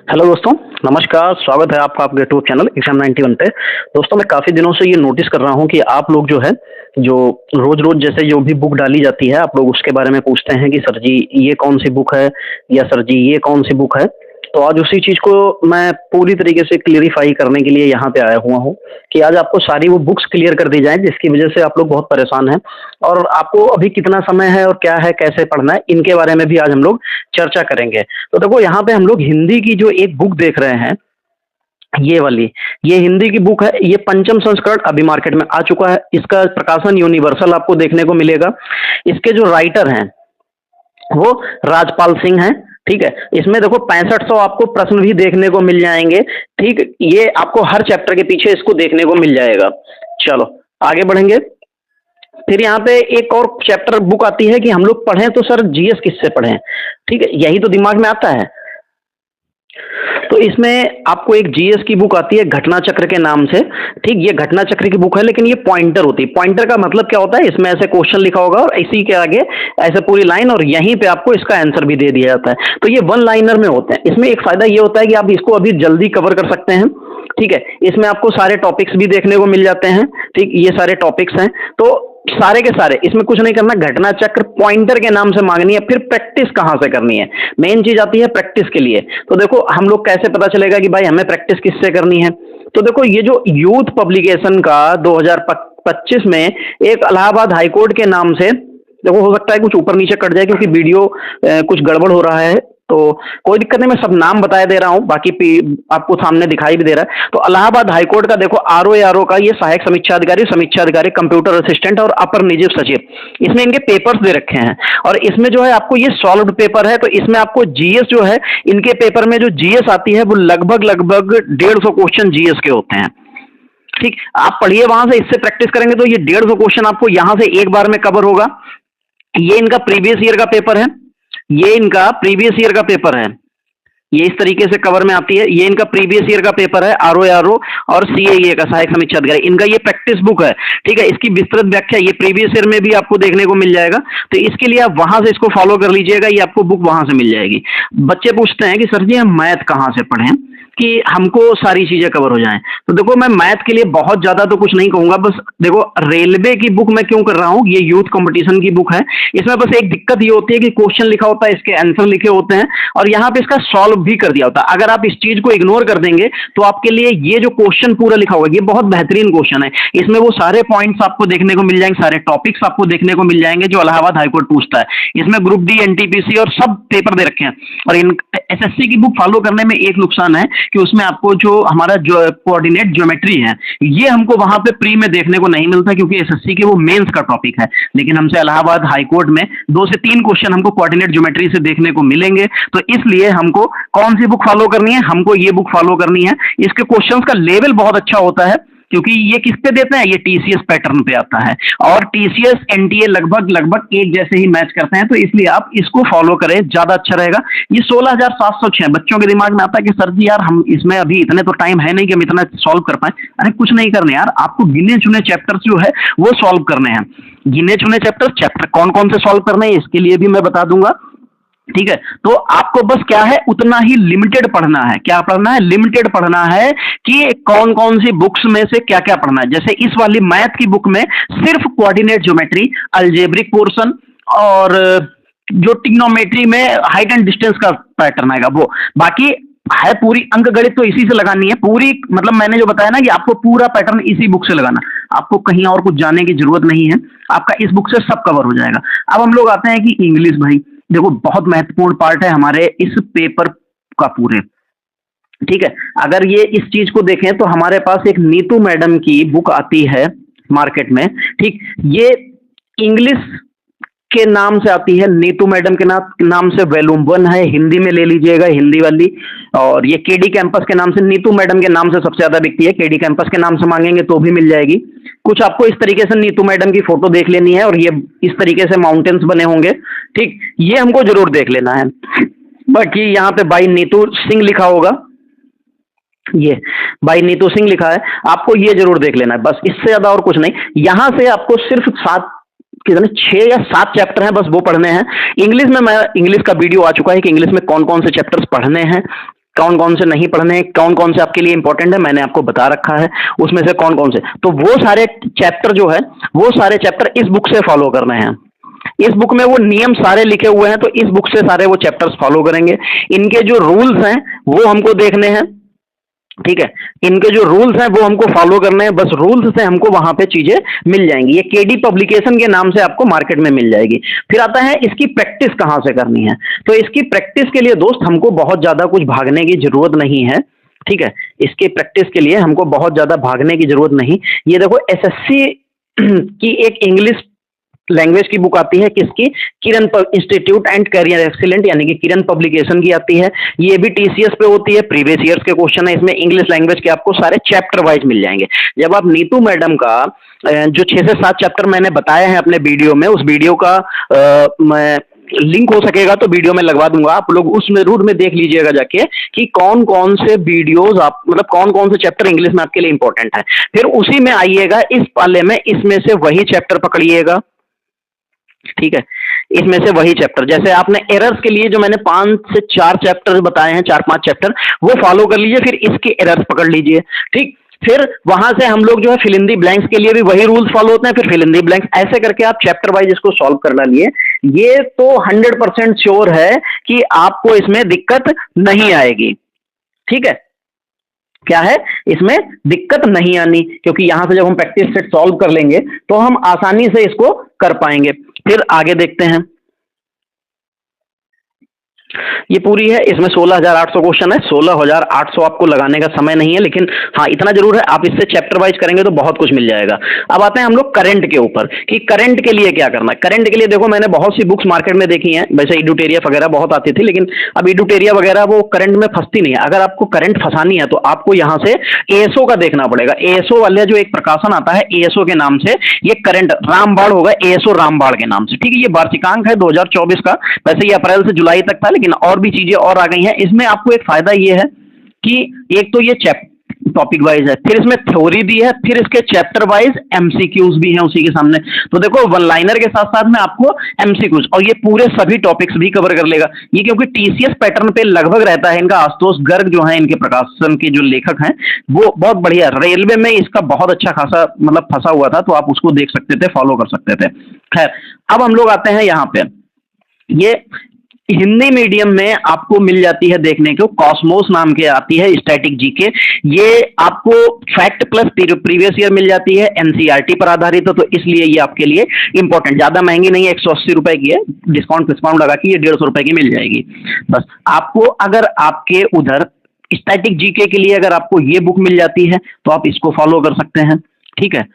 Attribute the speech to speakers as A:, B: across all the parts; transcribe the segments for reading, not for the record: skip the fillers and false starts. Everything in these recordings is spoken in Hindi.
A: हेलो दोस्तों, नमस्कार। स्वागत है आपका आपके यूट्यूब चैनल एग्जाम 91 पे। दोस्तों, मैं काफ़ी दिनों से ये नोटिस कर रहा हूँ कि आप लोग जो है, जो रोज़-रोज़ जैसे जो भी बुक डाली जाती है, आप लोग उसके बारे में पूछते हैं कि सर जी ये कौन-सी बुक है या सर जी ये कौन-सी बुक है। तो आज उसी चीज़ को मैं पूरी तरीके से क्लेरिफ़ाई करने के लिए यहाँ पे आया हुआ हूँ कि आज आपको सारी वो बुक्स क्लियर कर दी जाएँ जिसकी वज़ह से आप लोग बहुत परेशान हैं और आपको अभी कितना समय है और क्या है, कैसे पढ़ना है, इनके बारे में भी आज हम लोग चर्चा करेंगे। तो देखो यहाँ पे हम लोग हिंदी की जो एक बुक देख रहे हैं, ये वाली, ये हिंदी की बुक है, ये पंचम संस्करण अभी मार्केट में आ चुका है। इसका प्रकाशन यूनिवर्सल आपको देखने को मिलेगा। इसके जो राइटर हैं, वो राजपाल सिंह हैं, ठीक है? इसमें देखो 6500 आपको प्रश्न भी देखने को मिल जाएँगे, ठीक? ये आपको हर चैप्टर के पीछे इसको देखने को मिल जाएगा। चलो, आगे बढ़ेंगे। फिर यहाँ पे एक और चैप्टर बुक आती है कि हम लोग पढ़ें तो सर जीएस किससे पढ़ें, ठीक है? यही तो दिमाग में आता है। तो इसमें आपको एक जीएस की बुक आती है घटना चक्र के नाम से, ठीक? ये घटना चक्र की बुक है लेकिन ये पॉइंटर होती है। पॉइंटर का मतलब क्या होता है? इसमें ऐसे क्वेश्चन लिखा होगा और इसी के आगे ऐसे पूरी लाइन और यहीं पे आपको इसका आंसर भी दे दिया जाता है। तो ये वन लाइनर में होते हैं। इसमें एक फ़ायदा ये होता है कि आप इसको अभी जल्दी कवर कर सकते हैं, ठीक है? इसमें आपको सारे टॉपिक्स भी देखने को मिल जाते हैं, ठीक? ये सारे टॉपिक्स हैं। तो सारे के सारे इसमें कुछ नहीं करना, घटना चक्र पॉइंटर के नाम से मांगनी है। फिर प्रैक्टिस कहाँ से करनी है? मेन चीज आती है प्रैक्टिस के लिए। तो देखो हम लोग कैसे पता चलेगा कि भाई हमें प्रैक्टिस किससे करनी है? तो देखो ये जो यूथ पब्लिकेशन का 2025 में एक इलाहाबाद हाईकोर्ट के नाम से, देखो हो सकता है कुछ ऊपर नीचे कट जाए क्योंकि वीडियो कुछ गड़बड़ हो रहा है, तो कोई दिक्कत नहीं, मैं सब नाम बताया दे रहा हूँ, बाकी आपको सामने दिखाई भी दे रहा है। तो इलाहाबाद हाईकोर्ट का देखो आरओ का ये सहायक समीक्षा अधिकारी, कंप्यूटर असिस्टेंट और अपर निजी सचिव, इसमें इनके पेपर्स दे रखे हैं और इसमें जो है आपको ये सॉल्व्ड पेपर है। तो इसमें आपको जीएस जो है, इनके पेपर में जो जीएस आती है वो लगभग लगभग 150 क्वेश्चन जीएस के होते हैं, ठीक? आप पढ़िए वहां से, इससे प्रैक्टिस करेंगे तो ये 150 क्वेश्चन आपको यहां से एक बार में कवर होगा। ये इनका प्रीवियस ईयर का पेपर है, ये इनका प्रीवियस ईयर का पेपर है, ये इस तरीके से कवर में आती है। ये इनका प्रीवियस ईयर का पेपर है, आरओ और सीएए का सहायक समीक्षा अधिकारी, इनका ये प्रैक्टिस बुक है, ठीक है? इसकी विस्तृत व्याख्या ये प्रीवियस ईयर में भी आपको देखने को मिल जाएगा। तो इसके लिए आप वहां से इसको फॉलो कर लीजिएगा, ये आपको बुक वहां से मिल जाएगी। बच्चे पूछते हैं कि सर जी हम मैथ कहाँ से पढ़ें कि हमको सारी चीजें कवर हो जाएं। तो देखो मैं मैथ के लिए बहुत ज्यादा तो कुछ नहीं कहूंगा, बस देखो रेलवे की बुक मैं क्यों कर रहा हूँ, ये यूथ कंपटीशन की बुक है। इसमें बस एक दिक्कत ये होती है कि क्वेश्चन लिखा होता है, इसके आंसर लिखे होते हैं और यहाँ पे इसका सॉल्व भी कर दिया होता है। अगर आप इस चीज को इग्नोर कर देंगे तो आपके लिए ये जो क्वेश्चन पूरा लिखा होगा ये बहुत बेहतरीन क्वेश्चन है। इसमें वो सारे पॉइंट्स आपको देखने को मिल जाएंगे, सारे टॉपिक्स आपको देखने को मिल जाएंगे जो इलाहाबाद हाईकोर्ट पूछता है। इसमें ग्रुप डी, एनटीपीसी और सब पेपर दे रखे हैं। और इन एसएससी की बुक फॉलो करने में एक नुकसान है कि उसमें आपको जो हमारा जो कोऑर्डिनेट ज्योमेट्री है, ये हमको वहां पे प्री में देखने को नहीं मिलता क्योंकि एसएससी के वो मेंस का टॉपिक है। लेकिन हमसे इलाहाबाद हाईकोर्ट में 2 से 3 क्वेश्चन हमको कोऑर्डिनेट ज्योमेट्री से देखने को मिलेंगे। तो इसलिए हमको कौन सी बुक फॉलो करनी है? हमको ये बुक फॉलो करनी है। इसके क्वेश्चंस का लेवल बहुत अच्छा होता है क्योंकि ये किस पे देते हैं, ये टीसीएस पैटर्न पे आता है और टीसीएस एनटीए लगभग लगभग एक जैसे ही मैच करते हैं। तो इसलिए आप इसको फॉलो करें, ज्यादा अच्छा रहेगा। ये 16706 बच्चों के दिमाग में आता है कि सर जी यार हम इसमें अभी इतने तो टाइम है नहीं कि हम इतना सॉल्व कर पाए। अरे कुछ नहीं करने यार, आपको गिने चुने चैप्टर्स जो है वो सॉल्व करने हैं। गिने चुने चैप्टर कौन कौन से सॉल्व करने हैं इसके लिए भी मैं बता दूंगा, ठीक है? तो आपको बस क्या है, उतना ही लिमिटेड पढ़ना है। क्या पढ़ना है? लिमिटेड पढ़ना है कि कौन कौन सी बुक्स में से क्या क्या पढ़ना है। जैसे इस वाली मैथ की बुक में सिर्फ कोऑर्डिनेट ज्योमेट्री, अलजेब्रिक पोर्शन और जो टिग्नोमेट्री में हाइट एंड डिस्टेंस का पैटर्न आएगा वो, बाकी है पूरी अंक गणित तो इसी से लगानी है पूरी। मतलब मैंने जो बताया ना कि आपको पूरा पैटर्न इसी बुक से लगाना, आपको कहीं और कुछ जाने की जरूरत नहीं है, आपका इस बुक से सब कवर हो जाएगा। अब हम लोग आते हैं कि इंग्लिश, भाई देखो बहुत महत्वपूर्ण पार्ट है हमारे इस पेपर का पूरे, ठीक है? अगर ये इस चीज को देखें तो हमारे पास एक नीतू मैडम की बुक आती है मार्केट में, ठीक? ये इंग्लिश के नाम से आती है, नीतू मैडम के नाम से वॉल्यूम 1 है, हिंदी में ले लीजिएगा, हिंदी वाली। और ये केडी कैंपस के नाम से, नीतू मैडम के नाम से सबसे ज्यादा बिकती है, केडी कैंपस के नाम से मांगेंगे तो भी मिल जाएगी। कुछ आपको इस तरीके से नीतू मैडम की फोटो देख लेनी है और ये इस तरीके से माउंटेन्स बने होंगे, ठीक? ये हमको जरूर देख लेना है। बाकी यहाँ पे बाई नीतू सिंह लिखा होगा, ये बाई नीतू सिंह लिखा है, आपको ये जरूर देख लेना है, बस इससे ज्यादा और कुछ नहीं। यहां से आपको सिर्फ 6 या 7 चैप्टर हैं, बस वो पढ़ने हैं। इंग्लिश में इंग्लिश का वीडियो आ चुका है कि इंग्लिश में कौन कौन से चैप्टर्स पढ़ने हैं, कौन कौन से नहीं पढ़ने, कौन कौन से आपके लिए इंपॉर्टेंट है, मैंने आपको बता रखा है। उसमें से कौन कौन से, तो वो सारे चैप्टर जो है, वो सारे चैप्टर इस बुक से फॉलो करने हैं। इस बुक में वो नियम सारे लिखे हुए हैं, तो इस बुक से सारे वो चैप्टर्स फॉलो करेंगे। इनके जो रूल्स हैं वो हमको देखने हैं, ठीक है। इनके जो रूल्स हैं वो हमको फॉलो करने हैं, बस रूल्स से हमको वहां पे चीजें मिल जाएंगी। ये केडी पब्लिकेशन के नाम से आपको मार्केट में मिल जाएगी। फिर आता है इसकी प्रैक्टिस कहां से करनी है। तो इसकी प्रैक्टिस के लिए दोस्त हमको बहुत ज्यादा कुछ भागने की जरूरत नहीं है, ठीक है। इसकी प्रैक्टिस के लिए हमको बहुत ज्यादा भागने की जरूरत नहीं। ये देखो एसएससी की एक इंग्लिश लैंग्वेज की बुक आती है, किसकी, किरण इंस्टीट्यूट एंड करियर एक्सीलेंट, यानी कि किरण पब्लिकेशन की आती है। ये भी टीसीएस पे होती है, प्रीवियस ईयर्स के क्वेश्चन है इसमें, इंग्लिश लैंग्वेज के आपको सारे चैप्टर वाइज मिल जाएंगे। जब आप नीतू मैडम का जो 6 से 7 चैप्टर मैंने बताए हैं अपने वीडियो में, उस वीडियो का मैं लिंक हो सकेगा तो वीडियो में लगवा दूंगा, आप लोग उसमें रूट में देख लीजिएगा जाके कि कौन कौन से वीडियोस आप, मतलब कौन कौन से चैप्टर इंग्लिश में आपके लिए इंपॉर्टेंट है। फिर उसी में आइएगा इस पाले में, इसमें से वही चैप्टर पकड़िएगा, ठीक है। इसमें से वही चैप्टर, जैसे आपने एरर्स के लिए जो मैंने 5 से 4 चैप्टर बताए हैं, 4-5 चैप्टर, वो फॉलो कर लीजिए, फिर इसके एरर्स पकड़ लीजिए, ठीक। फिर वहां से हम लोग जो है फिल इन दी ब्लैंक्स के लिए भी वही रूल्स फॉलो होते हैं, फिर फिल इन दी ब्लैंक्स, ऐसे करके आप चैप्टर वाइज इसको सॉल्व कर डालिए। ये तो 100% श्योर है कि आपको इसमें दिक्कत नहीं आएगी, ठीक है। क्या है, इसमें दिक्कत नहीं आनी, क्योंकि यहां से जब हम प्रैक्टिस सेट सॉल्व कर लेंगे तो हम आसानी से इसको कर पाएंगे। फिर आगे देखते हैं, ये पूरी है, इसमें 16,800 क्वेश्चन है। 16,800 आपको लगाने का समय नहीं है, लेकिन हाँ इतना जरूर है, आप इससे चैप्टर वाइज करेंगे तो बहुत कुछ मिल जाएगा। अब आते हैं हम लोग करंट के ऊपर कि करंट के लिए क्या करना है। करंट के लिए देखो, मैंने बहुत सी बुक्स मार्केट में देखी हैं, वैसे इडुटेरिया वगैरह बहुत आती थी, लेकिन अब इडुटेरिया वगैरह वो करंट में फंसती नहीं है। अगर आपको करंट फंसानी है तो आपको यहाँ से एएसओ का देखना पड़ेगा। एएसओ वाले जो एक प्रकाशन आता है एएसओ के नाम से, ये करंट रामबाड़ होगा, एएसओ रामबाड़ के नाम से, ठीक है। ये वार्षिकांक है 2024 का, वैसे ये अप्रैल से जुलाई तक था, लेकिन और भी चीजें और आ गई हैं। इसमें आपको एक फायदा ये है कि एक तो ये टॉपिक वाइज है, फिर इसमें थ्योरी दी है, फिर इसके चैप्टर वाइज एमसीक्यूज भी हैं उसी के सामने। तो देखो वन लाइनर के साथ साथ में आपको एमसीक्यूज, और ये पूरे सभी टॉपिक्स भी कवर कर लेगा। ये क्योंकि टीसीएस पैटर्न पे लगभग रहता है। इनका आशुतोष गर्ग जो है, इनके प्रकाशन के जो लेखक हैं, वो बहुत बढ़िया, रेलवे में इसका बहुत अच्छा खासा मतलब फंसा हुआ था, तो आप उसको देख सकते थे, फॉलो कर सकते थे। खैर, अब हम लोग आते हैं यहाँ पे, ये हिंदी मीडियम में आपको मिल जाती है देखने को, कॉस्मोस नाम के आती है स्टैटिक जीके। ये आपको फैक्ट प्लस प्रीवियस ईयर मिल जाती है, एनसीईआरटी पर आधारित है, तो इसलिए ये आपके लिए इंपॉर्टेंट, ज्यादा महंगी नहीं है, 180 रुपए की है, डिस्काउंट लगा के ये 150 रुपए की मिल जाएगी। बस आपको, अगर आपके उधर स्टैटिक जीके के लिए अगर आपको ये बुक मिल जाती है तो आप इसको फॉलो कर सकते हैं, ठीक है।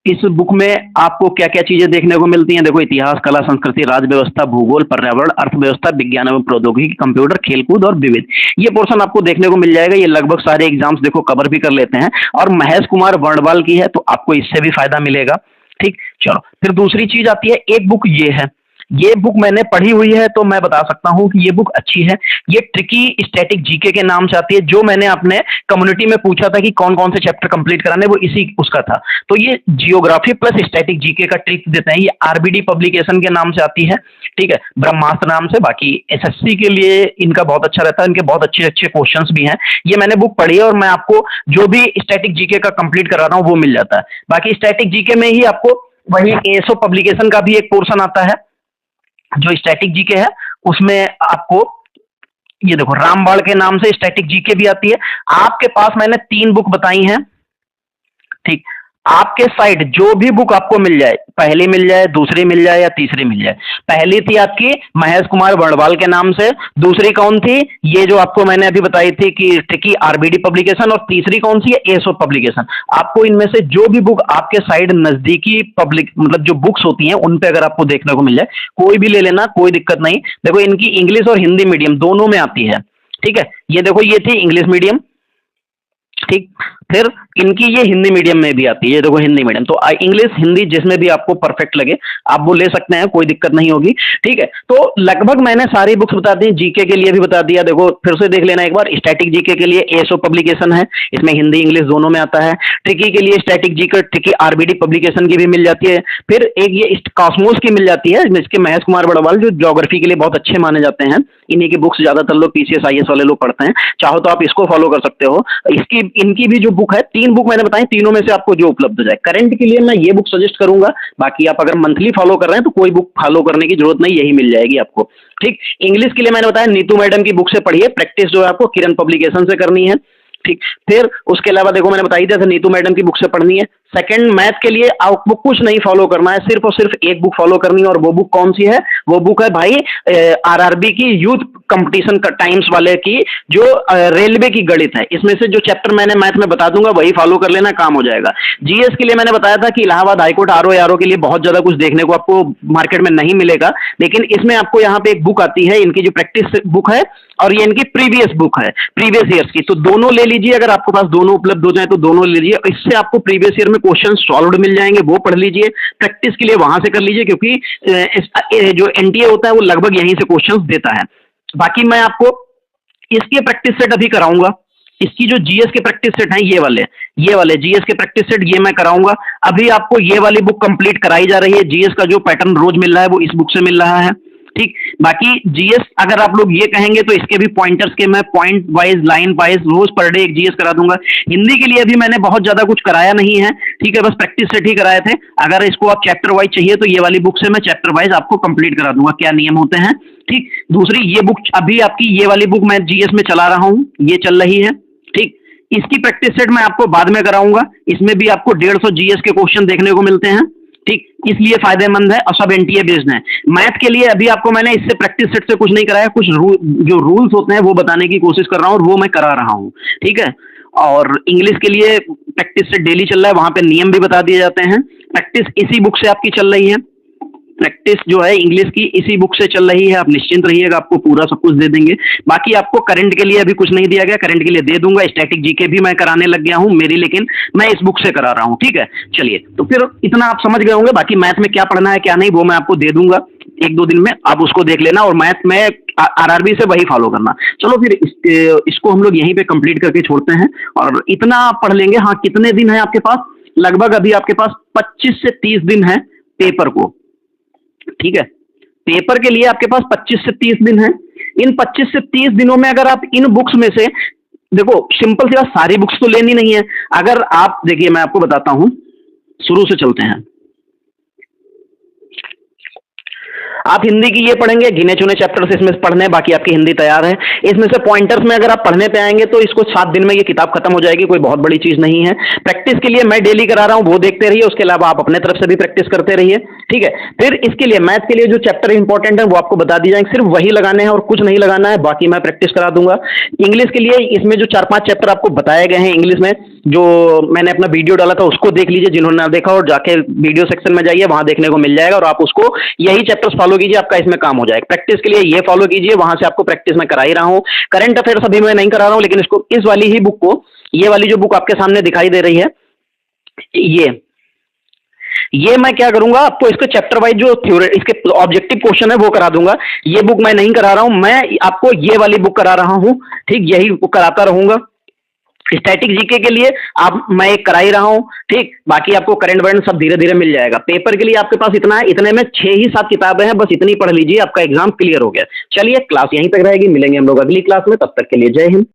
A: इस बुक में आपको क्या क्या चीजें देखने को मिलती हैं, देखो, इतिहास, कला, संस्कृति, राज्य व्यवस्था, भूगोल, पर्यावरण, अर्थव्यवस्था, विज्ञान एवं प्रौद्योगिकी, कंप्यूटर, खेलकूद और विविध, ये पोर्शन आपको देखने को मिल जाएगा। ये लगभग सारे एग्जाम्स देखो कवर भी कर लेते हैं, और महेश कुमार वर्णवाल की है, तो आपको इससे भी फायदा मिलेगा, ठीक। चलो, फिर दूसरी चीज आती है, एक बुक ये है, ये बुक मैंने पढ़ी हुई है तो मैं बता सकता हूं कि ये बुक अच्छी है। ये ट्रिकी स्टैटिक जीके के नाम से आती है, जो मैंने अपने कम्युनिटी में पूछा था कि कौन कौन से चैप्टर कंप्लीट कराने, वो इसी उसका था। तो ये जियोग्राफी प्लस स्टैटिक जीके का ट्रिक देते हैं। ये आरबीडी पब्लिकेशन के नाम से आती है, ठीक है, ब्रह्मास्त्र नाम से। बाकी एसएससी के लिए इनका बहुत अच्छा रहता है, इनके बहुत अच्छे अच्छे क्वेश्चंस भी हैं। ये मैंने बुक पढ़ी है, और मैं आपको जो भी स्टैटिक जीके का कंप्लीट करा रहा हूँ वो मिल जाता है। बाकी स्टैटिक जीके में ही आपको वही एएसओ पब्लिकेशन का भी एक पोर्शन आता है जो स्टैटिक जीके है, उसमें आपको ये देखो रामबाड़ के नाम से स्टैटिक जीके भी आती है। आपके पास मैंने 3 बुक बताई हैं, ठीक। आपके साइड जो भी बुक आपको मिल जाए, पहली मिल जाए, दूसरी मिल जाए या तीसरी मिल जाए। पहली थी आपकी महेश कुमार वर्णवाल के नाम से, दूसरी कौन थी, ये जो आपको मैंने अभी बताई थी कि ट्रिकी आरबीडी पब्लिकेशन, और तीसरी कौन सी है, एएसओ पब्लिकेशन। आपको इनमें से जो भी बुक आपके साइड नजदीकी पब्लिक मतलब जो बुक्स होती हैं उन पे अगर आपको देखने को मिल जाए, कोई भी ले लेना, कोई दिक्कत नहीं। देखो, इनकी इंग्लिश और हिंदी मीडियम दोनों में आती है, ठीक है। ये देखो, ये थी इंग्लिश मीडियम, ठीक। फिर इनकी ये हिंदी मीडियम में भी आती है, ये देखो हिंदी मीडियम, तो इंग्लिश हिंदी जिसमें भी आपको परफेक्ट लगे आप वो ले सकते हैं, कोई दिक्कत नहीं होगी। ठीक है, तो लगभग मैंने सारी बुक्स बता दी, जीके के लिए भी बता दिया। देखो फिर से देख लेना एक बार, स्टैटिक जीके के लिए एसओ पब्लिकेशन है, इसमें हिंदी इंग्लिश दोनों में आता है। ट्रिकी के लिए static GK tricky RBD publication की भी मिल जाती है। फिर एक ये कॉस्मोस की मिल जाती है, जिसके महेश कुमार बड़वाल जो ज्योग्राफी के लिए बहुत अच्छे माने जाते हैं, इन्हीं की बुक्स ज्यादातर लोग पीसीएस आईएएस वाले लोग पढ़ते हैं, चाहो तो आप इसको फॉलो कर सकते हो। इसकी इनकी भी जो बुक है, 3 बुक मैंने बताई, तीनों में से आपको जो उपलब्ध हो जाए। करंट के लिए मैं ये बुक सजेस्ट करूंगा, बाकी आप अगर मंथली फॉलो कर रहे हैं तो कोई बुक फॉलो करने की जरूरत नहीं, यही मिल जाएगी आपको। ठीक, इंग्लिश के लिए मैंने बताया नीतू मैडम की बुक से पढ़िए, प्रैक्टिस जो है आपको किरण पब्लिकेशन से करनी है। ठीक, फिर उसके अलावा देखो मैंने बताई थी नीतू मैडम की बुक से पढ़नी है। सेकंड, मैथ के लिए आपको कुछ नहीं फॉलो करना है, सिर्फ और सिर्फ एक बुक फॉलो करनी है, और वो बुक कौन सी है? वो बुक है भाई आरआरबी की यूथ कंपटीशन टाइम्स वाले की, जो रेलवे की गणित है। इसमें से जो चैप्टर मैंने मैथ में बता दूंगा वही फॉलो कर लेना, काम हो जाएगा। जीएस के लिए मैंने बताया था कि इलाहाबाद हाईकोर्ट आरओ के लिए बहुत ज्यादा कुछ देखने को आपको मार्केट में नहीं मिलेगा, लेकिन इसमें आपको यहाँ पे एक बुक आती है, इनकी जो प्रैक्टिस बुक है और ये इनकी प्रीवियस बुक है, प्रीवियस ईयर्स की, तो दोनों ले लीजिए। अगर आपके पास दोनों उपलब्ध हो जाए तो दोनों ले लीजिए, इससे आपको प्रीवियस ईयर में क्वेश्चन सॉल्व मिल जाएंगे, वो पढ़ लीजिए। प्रैक्टिस के लिए वहां से कर लीजिए, क्योंकि जो एनटीए होता है वो लगभग यहीं से क्वेश्चन देता है। बाकी मैं आपको इसके प्रैक्टिस सेट अभी कराऊंगा, इसकी जो जीएस के प्रैक्टिस सेट हैं ये वाले जीएस के प्रैक्टिस सेट ये मैं कराऊंगा। अभी आपको ये वाली बुक कंप्लीट कराई जा रही है, जीएस का जो पैटर्न रोज मिल रहा है वो इस बुक से मिल रहा है। ठीक, बाकी जीएस अगर आप लोग ये कहेंगे तो इसके भी पॉइंटर्स के मैं पॉइंट वाइज लाइन वाइज रोज पर डे एक जीएस करा दूंगा। हिंदी के लिए अभी मैंने बहुत ज्यादा कुछ कराया नहीं है, ठीक है, बस प्रैक्टिस सेट ही कराए थे। अगर इसको आप चैप्टर वाइज चाहिए तो ये वाली बुक से मैं चैप्टर वाइज आपको कंप्लीट करा दूंगा, क्या नियम होते हैं। ठीक, दूसरी ये बुक अभी आपकी ये वाली बुक मैं जीएस में चला रहा हूँ, ये चल रही है। ठीक, इसकी प्रैक्टिस सेट मैं आपको बाद में कराऊंगा, इसमें भी आपको 150 जीएस के क्वेश्चन देखने को मिलते हैं। ठीक, इसलिए फायदेमंद है और सब एनटीए बेस्ड है। मैथ के लिए अभी आपको मैंने इससे प्रैक्टिस सेट से कुछ नहीं कराया, कुछ जो रूल्स होते हैं वो बताने की कोशिश कर रहा हूँ और वो मैं करा रहा हूँ। ठीक है, और इंग्लिश के लिए प्रैक्टिस सेट डेली चल रहा है, वहां पे नियम भी बता दिए जाते हैं। प्रैक्टिस इसी बुक से आपकी चल रही है, प्रैक्टिस जो है इंग्लिश की इसी बुक से चल रही है, आप निश्चिंत रहिएगा, आपको पूरा सब कुछ दे देंगे। बाकी आपको करंट के लिए अभी कुछ नहीं दिया गया, करंट के लिए दे दूंगा। स्टैटिक जीके भी मैं कराने लग गया हूँ मेरी, लेकिन मैं इस बुक से करा रहा हूँ। ठीक है, चलिए, तो फिर इतना आप समझ गए होंगे। बाकी मैथ में क्या पढ़ना है क्या नहीं वो मैं आपको दे दूंगा, 1-2 दिन में आप उसको देख लेना, और मैथ में आरआरबी से वही फॉलो करना। चलो फिर इसको हम लोग यहीं पे कंप्लीट करके छोड़ते हैं, और इतना आप पढ़ लेंगे। हाँ, कितने दिन है आपके पास? लगभग अभी आपके पास 25 से 30 दिन है पेपर को। ठीक है, पेपर के लिए आपके पास 25 से 30 दिन है। इन 25 से 30 दिनों में अगर आप इन बुक्स में से, देखो सिंपल सी बात, सारी बुक्स तो लेनी नहीं है। अगर आप देखिए, मैं आपको बताता हूं, शुरू से चलते हैं। आप हिंदी की ये पढ़ेंगे, गिने चुने चैप्टर्स इसमें पढ़ने हैं, बाकी आपकी हिंदी तैयार है। इसमें से पॉइंटर्स में अगर आप पढ़ने पे आएंगे तो इसको 7 दिन में ये किताब खत्म हो जाएगी, कोई बहुत बड़ी चीज नहीं है। प्रैक्टिस के लिए मैं डेली करा रहा हूँ, वो देखते रहिए, उसके अलावा आप अपने तरफ से भी प्रैक्टिस करते रहिए। ठीक है, फिर इसके लिए मैथ के लिए जो चैप्टर इंपॉर्टेंट है वो आपको बता दी जाएंगे, सिर्फ वही लगाने हैं और कुछ नहीं लगाना है, बाकी मैं प्रैक्टिस करा दूंगा। इंग्लिश के लिए इसमें जो 4-5 चैप्टर आपको बताए गए हैं इंग्लिश में, जो मैंने अपना वीडियो डाला था उसको देख लीजिए, जिन्होंने ना देखा, और जाके वीडियो सेक्शन में जाइए, वहां देखने को मिल जाएगा, और आप उसको यही चैप्टर्स फॉलो कीजिए, आपका इसमें काम हो जाएगा। प्रैक्टिस के लिए ये फॉलो कीजिए, वहां से आपको प्रैक्टिस में करा ही रहा हूँ। करंट अफेयर्स अभी मैं नहीं करा रहा हूँ, लेकिन इसको इस वाली ही बुक को, ये वाली जो बुक आपके सामने दिखाई दे रही है, ये मैं क्या करूंगा, आपको इसके चैप्टर वाइज जो थ्योरी, इसके ऑब्जेक्टिव क्वेश्चन है वो करा दूंगा। ये बुक मैं नहीं करा रहा हूं, मैं आपको ये वाली बुक करा रहा हूं। ठीक, यही बुक कराता रहूंगा। स्टैटिक जीके के लिए आप मैं एक करा ही रहा हूं। ठीक, बाकी आपको करंट वर्ड सब धीरे धीरे मिल जाएगा। पेपर के लिए आपके पास इतना है, इतने में 6 ही 7 किताबें हैं, बस इतनी पढ़ लीजिए, आपका एग्जाम क्लियर हो गया। चलिए, क्लास यहीं तक रहेगी, मिलेंगे हम लोग अगली क्लास में, तब तक के लिए जय हिंद।